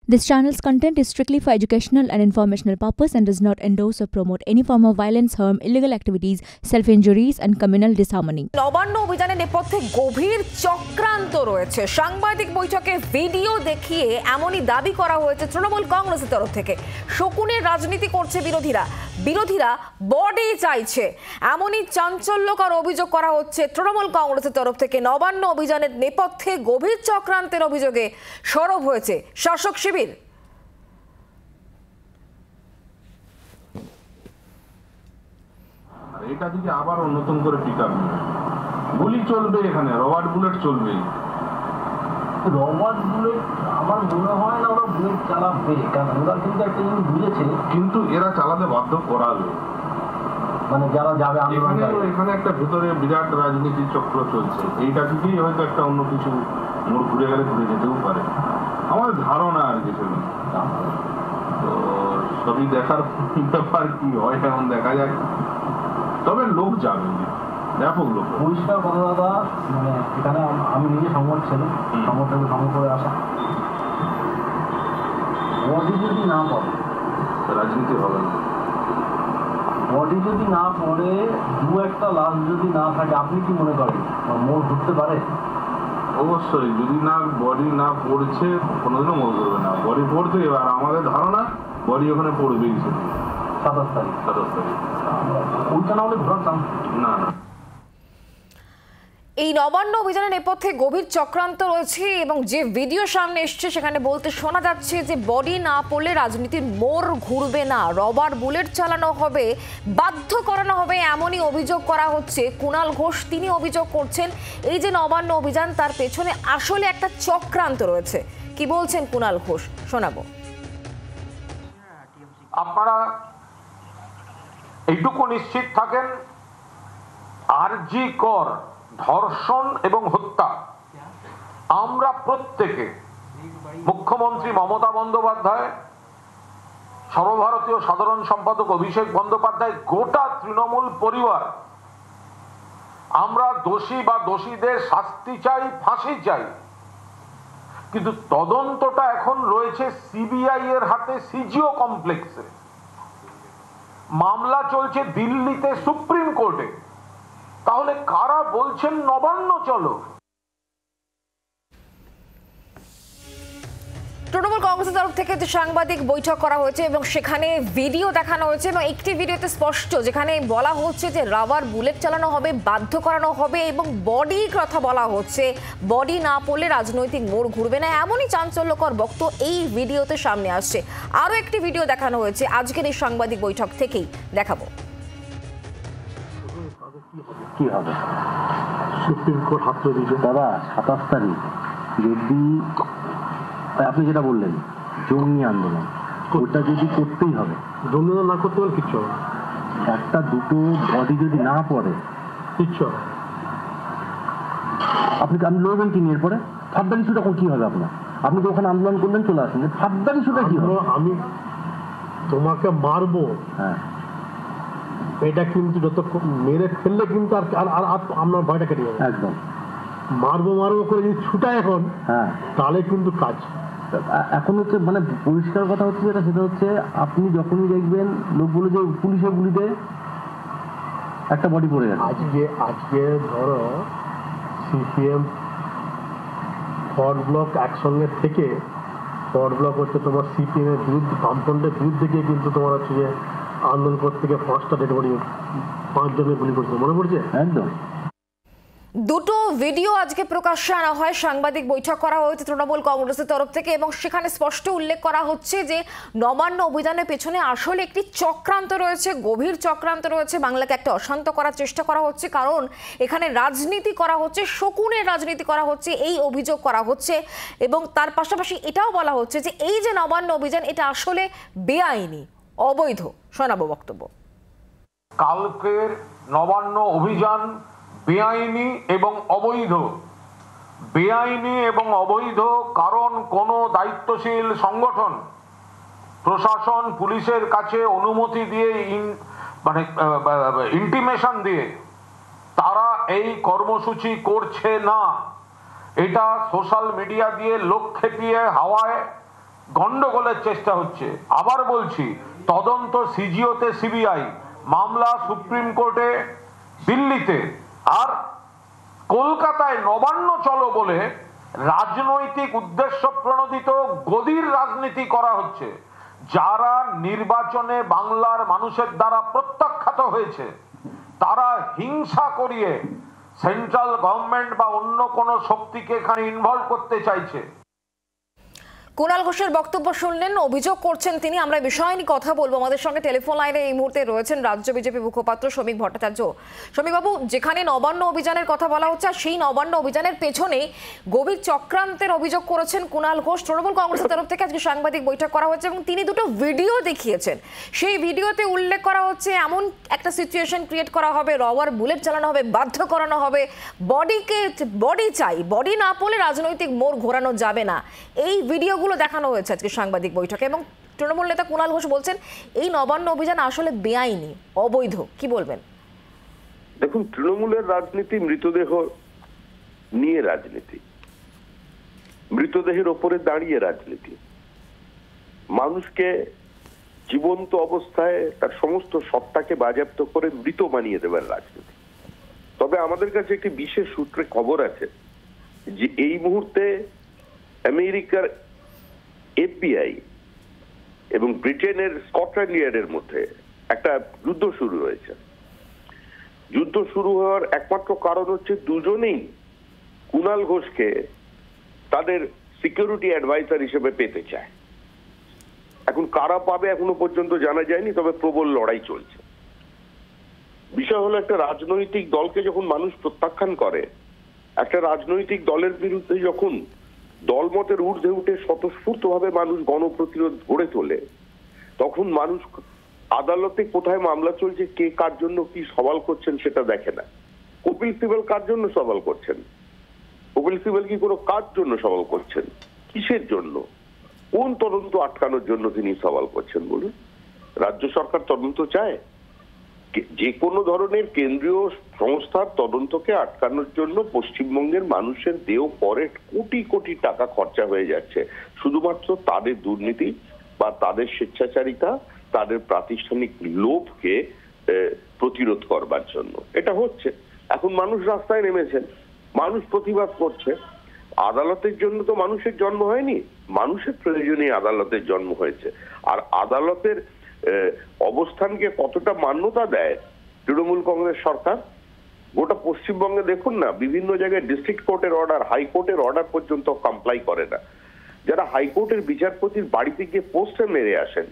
This channel's content is strictly for educational and informational purpose and does not endorse or promote any form of violence, harm, illegal activities, self-injuries and communal disharmony. Nabanna অভিযানের নেপথ্যে গভীর চক্রান্ত রয়েছে। সাংবাদিক বৈঠকে video দেখিয়ে এমনই দাবি করা হয়েছে তৃণমূল কংগ্রেসের তরফ থেকে। শকুনের রাজনীতি করছে বিরোধীরা বডি চাইছে, এমনই চাঞ্চল্যকর অভিযোগ করা হচ্ছে তৃণমূল কংগ্রেসের তরফ থেকে। নবান্ন অভিযানের নেপথ্যে গভীর চক্রান্তের অভিযোগে সরব হয়েছে শাসক শিবির। এটা দিকে আবার নতুন করে পিকআপ গুলি চলবে, এখানে রবার্ট বুলেট চলবে। রবার্ট বুলেট আমার মনে হয় না ওরা বুলেট চালাবে, কারণ ওরা কিন্তু একটা জিনিস বুঝেছে, কিন্তু এরা চালাতে বাধ্য করাবে, মানে যারা যাবে এখানে একটা ভেতরে বিরাট রাজনীতি চক্র চলছে। এইটা থেকেই হয়তো একটা অন্য কিছু মোড় ঘুরে গেলে ঘুরে যেতেও পারে, আমার ধারণা আর কিছু নেই। তো সবই দেখার ব্যাপার, কি হয় এখন দেখা যাক। তবে লোক যাবে, ব্যাপক লোক। পরিষ্কার কথা দাদা, মানে এখানে আমি নিজে সংবাদ ছিলাম, সংবাদটাকে ভ্রমণ করে আসা। বডি যদি না পড়ে রাজনীতি হবে না, বডি যদি না পড়ে, দু একটা লাশ যদি না থাকে, আপনি কি মনে করেন মোড় ঘুরতে পারে? অবশ্যই, যদি না বডি না পড়ছে কোনোদিনও মোড় ঘুরবে না। বডি পড়তে, এবার আমাদের ধারণা বডি ওখানে পড়বেই। 27 তারিখ ওইটা না হলে ঘোরার চান্স না। এই নবান্ন অভিযানের নেপথ্যে গভীর চক্রান্ত রয়েছে এবং যে ভিডিও সামনে এসছে সেখানে বলতে শোনা যাচ্ছে যে বডি না পড়লে রাজনীতির মোড় ঘুরবে না, রবার বুলেট চালানো হবে, বাধ্য করানো হবে, এমনই অভিযোগ করা হচ্ছে। কুণাল ঘোষ তিনি অভিযোগ করছেন এই যে নবান্ন অভিযান, তার পেছনে আসলে একটা চক্রান্ত রয়েছে। কি বলছেন কুণাল ঘোষ, শোনাবো। আপনারা এইটুকু নিশ্চিত থাকেন, আরজি কর ধর্ষণ এবং হত্যা আমরা প্রত্যেকে, মুখ্যমন্ত্রী মমতা বন্দ্যোপাধ্যায়, সর্বভারতীয় সাধারণ সম্পাদক অভিষেক বন্দ্যোপাধ্যায়, গোটা তৃণমূল পরিবার, আমরা দোষী বা দোষীদের শাস্তি চাই, ফাঁসি চাই। কিন্তু তদন্তটা এখন রয়েছে সিবিআই এর হাতে, সিজিও কমপ্লেক্সে। মামলা চলছে দিল্লিতে সুপ্রিম কোর্টে। তাহলে কারা বলছেন নবান্ন চলো? তৃণমূল কংগ্রেসের তরফ থেকে যে সাংবাদিক বৈঠক করা হয়েছে এবং সেখানে ভিডিও দেখানো হয়েছে এবং একটি ভিডিওতে স্পষ্ট যেখানে বলা হচ্ছে যে রাবার বুলেট চালানো হবে, বাধ্য করানো হবে এবং বডির কথা বলা হচ্ছে, বডি না পড়লে রাজনৈতিক মোড় ঘুরবে না, এমনই চাঞ্চল্যকর বক্তব্য এই ভিডিওতে সামনে আসছে। আরও একটি ভিডিও দেখানো হয়েছে আজকের এই সাংবাদিক বৈঠক থেকেই, দেখাবো। কি হবে? সুপ্রিম কোর্ট হাত দিয়েছে দাদা 27 তারিখ। যদি আপনি যেটা বললেন জঙ্গি আন্দোলন, ওটা যদি করতেই হবে, জঙ্গি আন্দোলন না করতে হলে কিচ্ছু হবে না। একটা দুটো বডি যদি না পড়ে কিচ্ছু হবে। আপনি লড়বেন কি নিয়ে? পরে ফার্দার ইস্যুটা কি হবে আপনার? আপনি তো ওখানে আন্দোলন করলেন, চলে আসেন, ফার্দার ইস্যুটা কি হবে? আমি তোমাকে মারবো, হ্যাঁ, এটা কিন্তু যত মেরে ফেললে কিন্তু আর আপনার ভয়টা কেটে যাবে। একদম মারবো করে যদি ছুটায় এখন, হ্যাঁ, তাহলে কিন্তু কাজ। এখন হচ্ছে মানে পরিষ্কার কথা হচ্ছে যেটা, সেটা হচ্ছে আপনি যখনই দেখবেন লোকগুলো যে পুলিশের গুলিতে একটা বডি পড়ে গেছে। আজকে ধরো সিপিএম ফরওয়ার্ড ব্লক একসঙ্গে থেকে, ফরওয়ার্ড ব্লক হচ্ছে তোমার সিপিএম এর বিরুদ্ধে, বামফ্রন্টের বিরুদ্ধে গিয়ে কিন্তু তোমার হচ্ছে যে আন্দোলন করতে গিয়ে 5টা ডেড বডি, 5 জনের গুলি করছে, মনে পড়ছে? একদম। দুটো ভিডিও আজকে প্রকাশ্যে আনা হয়, সাংবাদিক বৈঠক করা হয়েছে তৃণমূল কংগ্রেসের তরফ থেকে এবং সেখানে স্পষ্ট উল্লেখ করা হচ্ছে যে নবান্ন অভিযানের পেছনে আসলে একটি চক্রান্ত রয়েছে, গভীর চক্রান্ত রয়েছে। বাংলাকে একটা অশান্ত করার চেষ্টা করা হচ্ছে, কারণ এখানে রাজনীতি করা হচ্ছে, শকুনের রাজনীতি করা হচ্ছে, এই অভিযোগ করা হচ্ছে। এবং তার পাশাপাশি এটাও বলা হচ্ছে যে এই যে নবান্ন অভিযান, এটা আসলে বেআইনি, অবৈধ। শোনাবো বক্তব্য। কালকের নবান্ন অভিযান বেআইনি এবং অবৈধ। বেআইনি এবং অবৈধ কারণ কোন দায়িত্বশীল সংগঠন প্রশাসন পুলিশের কাছে অনুমতি দিয়ে, মানে ইন্টিমেশন দিয়ে তারা এই কর্মসূচি করছে না। এটা সোশ্যাল মিডিয়া দিয়ে লোক খেপিয়ে হাওয়ায় গন্ডগোলের চেষ্টা হচ্ছে। আবার বলছি, তদন্ত সিজিওতে সিবিআই, মামলা সুপ্রিম কোর্টে দিল্লিতে, আর কলকাতায় নবান্ন চলো বলে রাজনৈতিক উদ্দেশ্য প্রণোদিত গদির রাজনীতি করা হচ্ছে। যারা নির্বাচনে বাংলার মানুষের দ্বারা প্রত্যাখ্যাত হয়েছে, তারা হিংসা করিয়ে সেন্ট্রাল গভর্নমেন্ট বা অন্য কোনো শক্তিকে এখানে ইনভলভ করতে চাইছে। কুণাল ঘোষের বক্তব্য শুনলেন, অভিযোগ করছেন তিনি। আমরা বিষয় নিয়ে কথা বলবো। আমাদের সঙ্গে টেলিফোন লাইনে এই মুহূর্তে রয়েছেন রাজ্য বিজেপি মুখপাত্র শ্রমিক ভট্টাচার্য। শ্রমিকবাবু, যেখানে নবান্ন অভিযানের কথা বলা হচ্ছে, আর সেই নবান্ন অভিযানের পেছনে গভীর চক্রান্তের অভিযোগ করেছেন কুণাল ঘোষ। তৃণমূল কংগ্রেসের তরফ থেকে আজকে সাংবাদিক বৈঠক করা হয়েছে এবং তিনি দুটো ভিডিও দেখিয়েছেন। সেই ভিডিওতে উল্লেখ করা হচ্ছে এমন একটা সিচুয়েশন ক্রিয়েট করা হবে, রবার বুলেট চালানো হবে, বাধ্য করানো হবে, বডি চাই, বডি না পড়লে রাজনৈতিক মোড় ঘোরানো যাবে না। এই ভিডিওগুলো দেখানো হয়েছে আজকে সাংবাদিক বৈঠকে এবং তৃণমূল নেতা কুণাল ঘোষ বলছেন এই নবান্ন অভিযান আসলে বেআইনি, অবৈধ। কি বলবেন? দেখুন, তৃণমূলের রাজনীতি মৃতদেহ নিয়ে রাজনীতি, মৃতদেহের ওপরে দাঁড়িয়ে রাজনীতি, মানুষকে জীবন্ত অবস্থায় তার সমস্ত সত্তাকে বাজেয়াপ্ত করে মৃত বানিয়ে দেবার রাজনীতি। তবে আমাদের কাছে একটি বিশেষ সূত্রে খবর আছে যে এই মুহূর্তে আমেরিকার এফবিআই এবং ব্রিটেনের স্কটল্যান্ড ইয়ার্ডের মধ্যে একটা যুদ্ধ শুরু হয়েছে। যুদ্ধ শুরু হওয়ার একমাত্র কারণ হচ্ছে দুজনেই কুণাল ঘোষকে তাদের সিকিউরিটি অ্যাডভাইজার হিসেবে পেতে চায়। এখন কারা পাবে এখনো পর্যন্ত জানা যায়নি, তবে প্রবল লড়াই চলছে। বিষয় হলো, একটা রাজনৈতিক দলকে যখন মানুষ প্রত্যাখ্যান করে, একটা রাজনৈতিক দলের বিরুদ্ধে যখন দলমতের ঊর্ধ্বে উঠে স্বতঃস্ফূর্তভাবে মানুষ গণপ্রতিরোধ গড়ে তোলে, তখন মানুষ আদালতে কোথায় মামলা চলছে, কে কার জন্য কি সওয়াল করছেন সেটা দেখে না। কপিল সিবাল কার জন্য সওয়াল করছেন? কপিল সিবাল কি কোনো কার জন্য সওয়াল করছেন? কিসের জন্য? কোন তদন্ত আটকানোর জন্য তিনি সওয়াল করছেন বলুন? রাজ্য সরকার তদন্ত চায়? যে কোনো ধরনের কেন্দ্রীয় সংস্থার তদন্তকে আটকানোর জন্য পশ্চিমবঙ্গের মানুষের দেহ পরে কোটি কোটি টাকা খরচা হয়ে যাচ্ছে শুধুমাত্র তাদের দুর্নীতি বা তাদের স্বেচ্ছাচারিতা, তাদের প্রাতিষ্ঠানিক লোভকে প্রতিরোধ করবার জন্য। এটা হচ্ছে। এখন মানুষ রাস্তায় নেমেছেন, মানুষ প্রতিবাদ করছে। আদালতের জন্য তো মানুষের জন্ম হয়নি, মানুষের প্রয়োজনে আদালতের জন্ম হয়েছে। আর আদালতের অবস্থানকে কতটা মান্যতা দেয় তৃণমূল কংগ্রেস সরকার? গোটা পশ্চিমবঙ্গে দেখুন না, বিভিন্ন জায়গায় ডিস্ট্রিক্ট কোর্টের অর্ডার, হাইকোর্টের অর্ডার পর্যন্ত কমপ্লাই করে না। যারা হাইকোর্টের বিচারপতির বাড়িতে গিয়ে পোস্টে মেরে আসেন,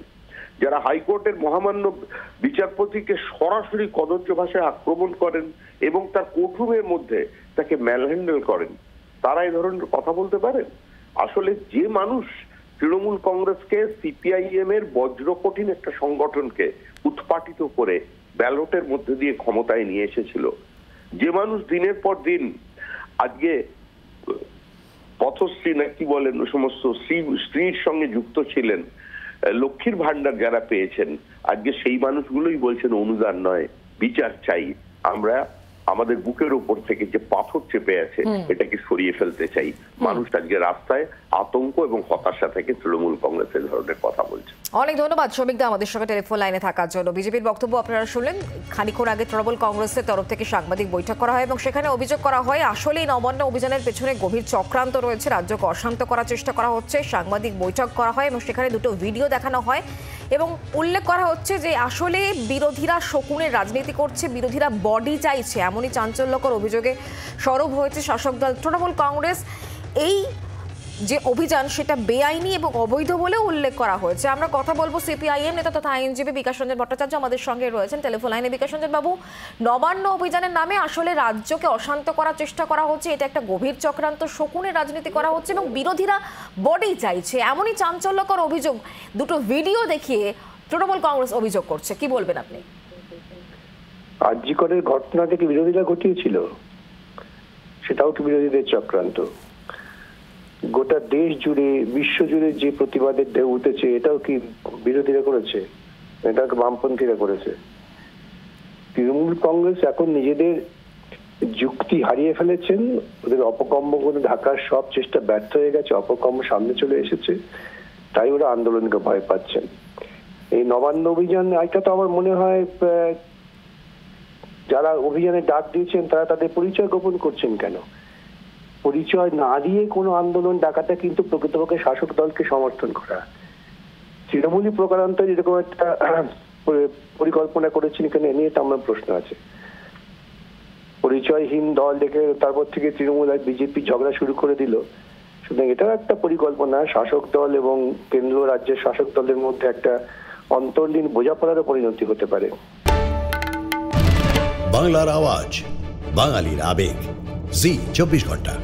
যারা হাইকোর্টের মহামান্য বিচারপতিকে সরাসরি কদর্য ভাষায় আক্রমণ করেন এবং তার কোর্টরুমের মধ্যে তাকে ম্যানহ্যান্ডেল করেন, তারা এই ধরনের কথা বলতে পারেন? আসলে যে মানুষ তৃণমূল কংগ্রেসকে, সিপিআইএম এর বজ্রকঠিন একটা সংগঠনকে উৎপাটিত করে ব্যালটের মধ্যে দিয়ে ক্ষমতায় নিয়ে এসেছিল, যে মানুষ দিনের পর দিন আজকে পথশ্রী না কি বলেন সমস্ত স্ত্রীর সঙ্গে যুক্ত ছিলেন, লক্ষ্মীর ভান্ডার যারা পেয়েছেন, আজকে সেই মানুষগুলোই বলছেন অনুদান নয়, বিচার চাই। আমরা আমাদের বুকের উপর থেকে যে পাথর চেপে আছে এটাকে সরিয়ে ফেলতে চাই। মানুষ আজকে রাস্তায় আতঙ্ক এবং হতাশা থেকে তৃণমূল কংগ্রেসের ধরনের কথা বলছে। অনেক ধন্যবাদ শ্রমিকদা আমাদের সঙ্গে টেলিফোন লাইনে থাকার জন্য। বিজেপির বক্তব্য আপনারা শুনলেন। খানিকক্ষণ আগে তৃণমূল কংগ্রেসের তরফ থেকে সাংবাদিক বৈঠক করা হয় এবং সেখানে অভিযোগ করা হয় আসলেই নবান্ন অভিযানের পেছনে গভীর চক্রান্ত রয়েছে, রাজ্যকে অশান্ত করার চেষ্টা করা হচ্ছে। সাংবাদিক বৈঠক করা হয় এবং সেখানে দুটো ভিডিও দেখানো হয় এবং উল্লেখ করা হচ্ছে যে আসলে বিরোধীরা শকুনের রাজনীতি করছে, বিরোধীরা বডি চাইছে, এমনই চাঞ্চল্যকর অভিযোগে সরব হয়েছে শাসক দল তৃণমূল কংগ্রেস। এই যে অভিযান সেটা বেআইনি এবং অবৈধ বলে উল্লেখ করা হয়েছে। আমরা কথা বলবো সিপিআইএম নেতা তথা আইনজীবী বিকাশ রঞ্জন ভট্টাচার্য আমাদের সঙ্গে রয়েছেন টেলিফোন লাইনে। বিকাশ রঞ্জন বাবু, নবান্ন অভিযানের নামে আসলে রাজ্যকে অশান্ত করার চেষ্টা করা হচ্ছে, এটা একটা গভীর চক্রান্ত, শকুনের রাজনীতি করা হচ্ছে এবং বিরোধীরা বডি চাইছে, এমনই চাঞ্চল্যকর অভিযোগ দুটো ভিডিও দেখিয়ে তৃণমূল কংগ্রেস অভিযোগ করছে। কি বলবেন আপনি? আরজিকরের ঘটনা থেকে বিরোধীরা ঘটিয়েছিল, সেটাও কি বিরোধীদের চক্রান্ত? গোটা দেশ জুড়ে, বিশ্ব জুড়ে যে প্রতিবাদের ঢেউ উঠেছে, এটাও কি বিরোধীরা করেছে? এটাকে বামপন্থীরা করেছে। তৃণমূল কংগ্রেস এখন নিজেদের যুক্তি হারিয়ে ফেলেছেন, ওদের অপকর্ম করে ঢাকার সব চেষ্টা ব্যর্থ হয়ে গেছে, অপকর্ম সামনে চলে এসেছে তাই ওরা আন্দোলনকে ভয় পাচ্ছেন। এই নবান্ন অভিযান এটা তো আমার মনে হয় যারা অভিযানে ডাক দিয়েছেন তারা তাদের পরিচয় গোপন করছেন কেন? পরিচয় না দিয়ে কোনো আন্দোলন ডাকাটা কিন্তু প্রকৃতপক্ষে শাসক দলকে সমর্থন করা। তৃণমূলী প্রকারান্তরে এরকম একটা পরিকল্পনা করেছেন কেন নিয়ে তো আমার প্রশ্ন আছে। পরিচয়হীন দল দেখে তারপর থেকে তৃণমূল আর বিজেপি ঝগড়া শুরু করে দিল। সুতরাং এটাও একটা পরিকল্পনা, শাসক দল এবং কেন্দ্র রাজ্যের শাসক দলের মধ্যে একটা অন্তর্লীন বোঝাপড়ারও পরিণতি হতে পারে। বাংলার আওয়াজ, বাঙালির আবেগ, জি 24 ঘন্টা।